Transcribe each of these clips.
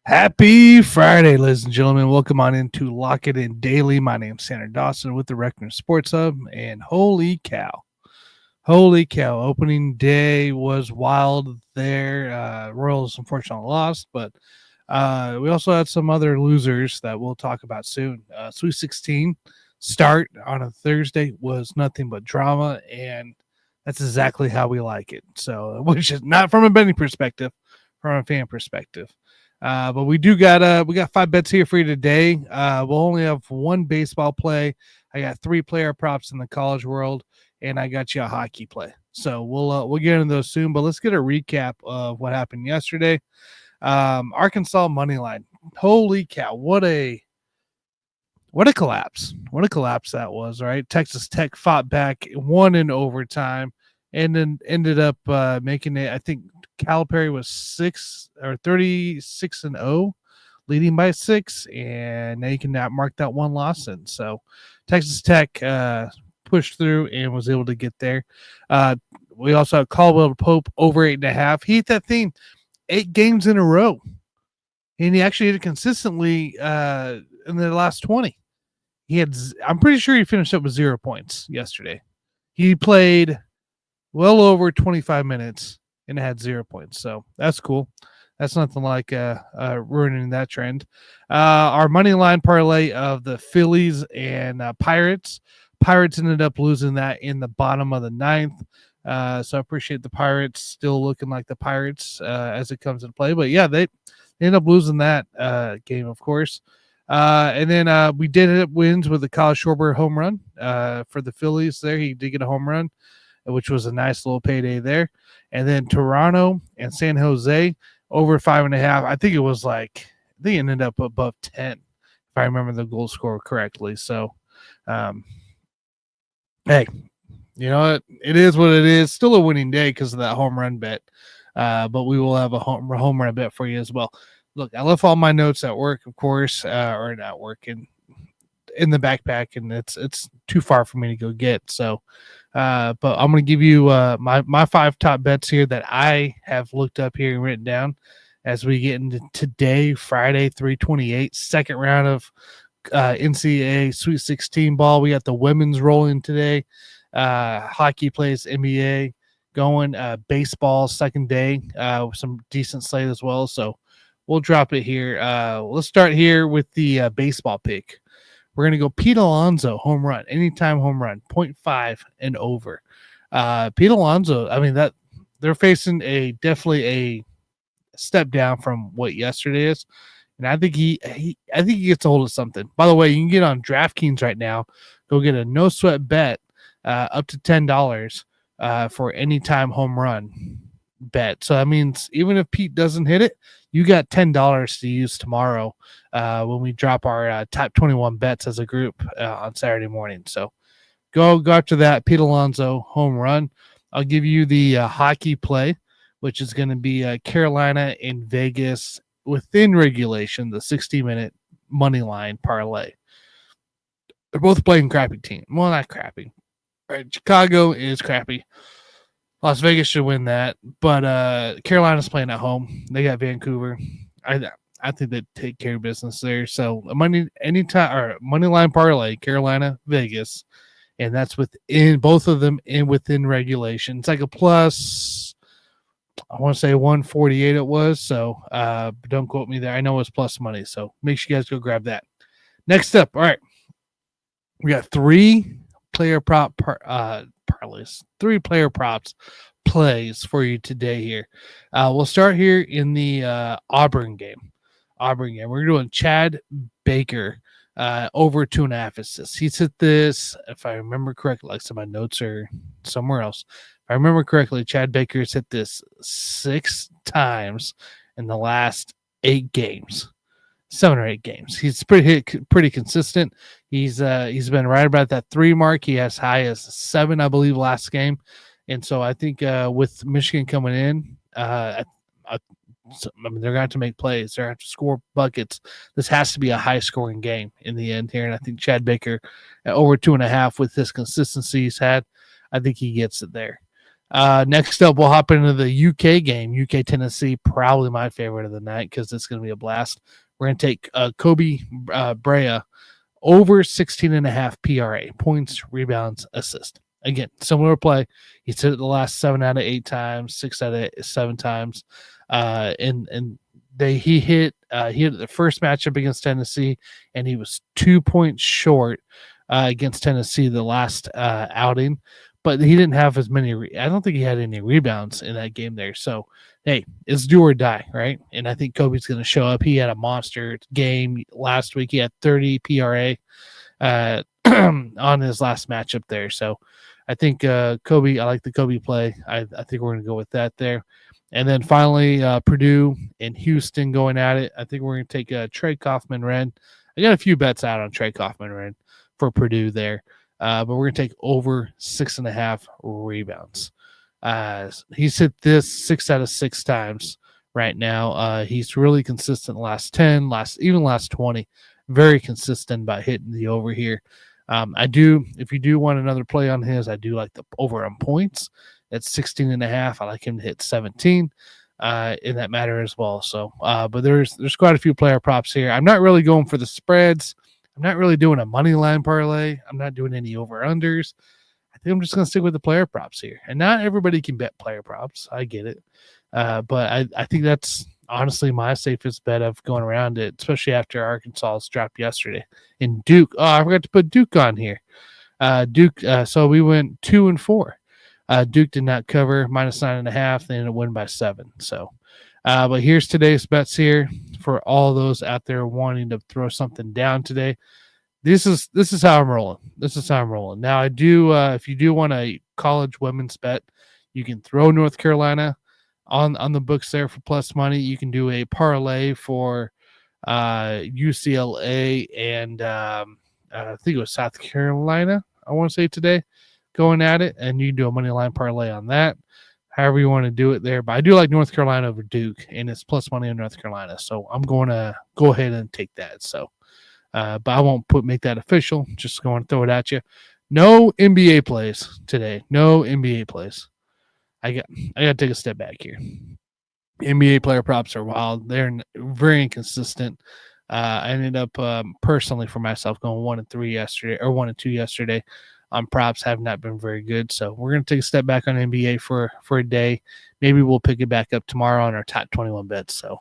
Happy Friday, ladies and gentlemen. Welcome on into Lock It In Daily. My name's Tanner Dawson with the Reckner Sports Hub. And holy cow, opening day was wild there. Royals unfortunately lost, but we also had some other losers that we'll talk about soon. Sweet 16 start on a Thursday was nothing but drama, and that's exactly how we like it. So, which is not from a betting perspective, from a fan perspective. But we got 5 bets here for you today. We'll only have one baseball play. I got 3 player props in the college world, and I got you a hockey play. So we'll get into those soon. But let's get a recap of what happened yesterday. Arkansas money line. Holy cow! What a collapse! What a collapse that was. Right, Texas Tech fought back, won in overtime, and then ended up making it. I think Calipari was 36-0, leading by 6, and now you can now mark that one loss in. So Texas Tech pushed through and was able to get there. We also had Caldwell to Pope over 8.5. He hit that thing 8 games in a row, and he actually hit it consistently in the last 20. I'm pretty sure he finished up with 0 points yesterday. He played well over 25 minutes and had 0 points. So that's cool. That's nothing like ruining that trend. Our money line parlay of the Phillies and Pirates. Pirates ended up losing that in the bottom of the 9th. So I appreciate the Pirates still looking like the Pirates as it comes into play. But yeah, they ended up losing that game, of course. And then we did end up wins with the Kyle Schwarber home run for the Phillies there. He did get a home run, which was a nice little payday there. And then Toronto and San Jose over 5.5. I think it was like, they ended up above 10, if I remember the goal score correctly. So, hey, you know what? It is what it is. Still a winning day because of that home run bet. But we will have a home run bet for you as well. Look, I left all my notes at work, of course, or not work, in the backpack, and it's too far for me to go get. So, but I'm going to give you my 5 top bets here that I have looked up here and written down as we get into today, Friday, 3/28, second round of NCAA Sweet 16 ball. We got the women's rolling today. Hockey plays NBA going. Baseball second day with some decent slate as well. So we'll drop it here. Let's start here with the baseball pick. We're going to go Pete Alonso home run, anytime home run, 0.5 and over. Pete Alonso, I mean, that they're facing definitely a step down from what yesterday is. And I think he gets a hold of something. By the way, you can get on DraftKings right now. Go get a no sweat bet up to $10 for anytime home run bet. So that means even if Pete doesn't hit it, you got $10 to use tomorrow when we drop our top 21 bets as a group on Saturday morning. So go after that Pete Alonso home run. I'll give you the hockey play, which is going to be Carolina and Vegas within regulation, the 60-minute money line parlay. They're both playing crappy team. Well, not crappy. Right? Chicago is crappy. Las Vegas should win that, but Carolina's playing at home. They got Vancouver. I think they take care of business there. So money line parlay, Carolina, Vegas, and that's within both of them and within regulation. It's like a plus. I want to say 148 it was. So don't quote me there. I know it's plus money. So make sure you guys go grab that. Next up, all right, we got 3 player prop parlays, 3 player props plays for you today here. We'll start here in the Auburn game. We're doing Chad Baker over 2.5 assists. He's hit this, if I remember correctly, like some of my notes are somewhere else. If I remember correctly, Chad Baker's hit this 6 times in the last 8 games. 7 or 8 games. He's pretty consistent. He's been right about that 3 mark. He has high as 7, I believe, last game. And so I think with Michigan coming in, I mean, they're going to have to make plays. They're going to have to score buckets. This has to be a high-scoring game in the end here. And I think Chad Baker, over 2.5 with this consistency he's had, I think he gets it there. Next up, we'll hop into the UK game. UK Tennessee, probably my favorite of the night because it's going to be a blast. We're going to take Kobe Brea over 16.5 PRA, points, rebounds, assist. Again, similar play. He's hit it the last 7 out of 8 times, 6 out of 7 times. And he hit the first matchup against Tennessee, and he was 2 points short against Tennessee the last outing. But he didn't have as many. I don't think he had any rebounds in that game there. So, hey, it's do or die, right? And I think Kobe's going to show up. He had a monster game last week. He had 30 PRA on his last matchup there. So, I think Kobe. I like the Kobe play. I think we're going to go with that there. And then finally, Purdue and Houston going at it. I think we're going to take Trey Kaufman-Renn. I got a few bets out on Trey Kaufman-Renn for Purdue there. But we're going to take over 6.5 rebounds. He's hit this 6 out of 6 times right now. He's really consistent last 10, last 20. Very consistent by hitting the over here. If you do want another play on his, I do like the over on points at 16.5. I like him to hit 17 in that matter as well. So, but there's quite a few player props here. I'm not really going for the spreads. I'm not really doing a money line parlay. I'm not doing any over-unders. I think I'm just going to stick with the player props here. And not everybody can bet player props. I get it. But I think that's honestly my safest bet of going around it, especially after Arkansas's dropped yesterday. And Duke. Oh, I forgot to put Duke on here. Duke. So we went 2-4. Duke did not cover, -9.5. They ended up winning by 7. So, but here's today's bets here for all those out there wanting to throw something down today. This is how I'm rolling. Now I do. If you do want a college women's bet, you can throw North Carolina on the books there for plus money. You can do a parlay for UCLA and I think it was South Carolina. I want to say today, going at it, and you can do a money line parlay on that. However you want to do it there. But I do like North Carolina over Duke, and it's plus money in North Carolina. So I'm going to go ahead and take that. So, but I won't make that official. Just going to throw it at you. No NBA plays today. No NBA plays. I got to take a step back here. NBA player props are wild. They're very inconsistent. I ended up personally for myself going 1-3 yesterday, or 1-2 yesterday. Props have not been very good. So we're going to take a step back on NBA for a day. Maybe we'll pick it back up tomorrow on our top 21 bets. So,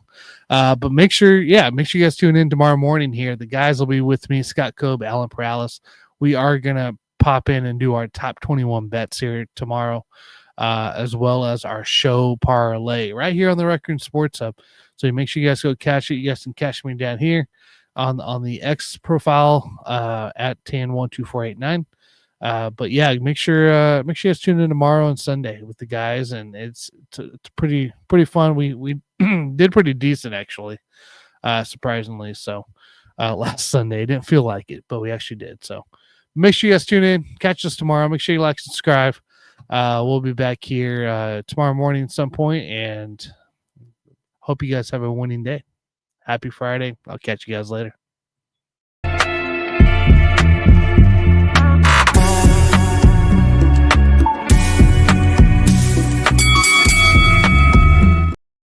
but make sure you guys tune in tomorrow morning here. The guys will be with me, Scott Cobe, Alan Perales. We are going to pop in and do our top 21 bets here tomorrow, as well as our show parlay right here on the Record Sports Hub. So make sure you guys go catch it. You guys can catch me down here on the X profile at tan12489. But yeah, make sure you guys tune in tomorrow and Sunday with the guys, and it's pretty fun. We did pretty decent actually, surprisingly. So last Sunday, didn't feel like it, but we actually did. So make sure you guys tune in, catch us tomorrow. Make sure you like, subscribe. We'll be back here tomorrow morning at some point, and hope you guys have a winning day. Happy Friday. I'll catch you guys later.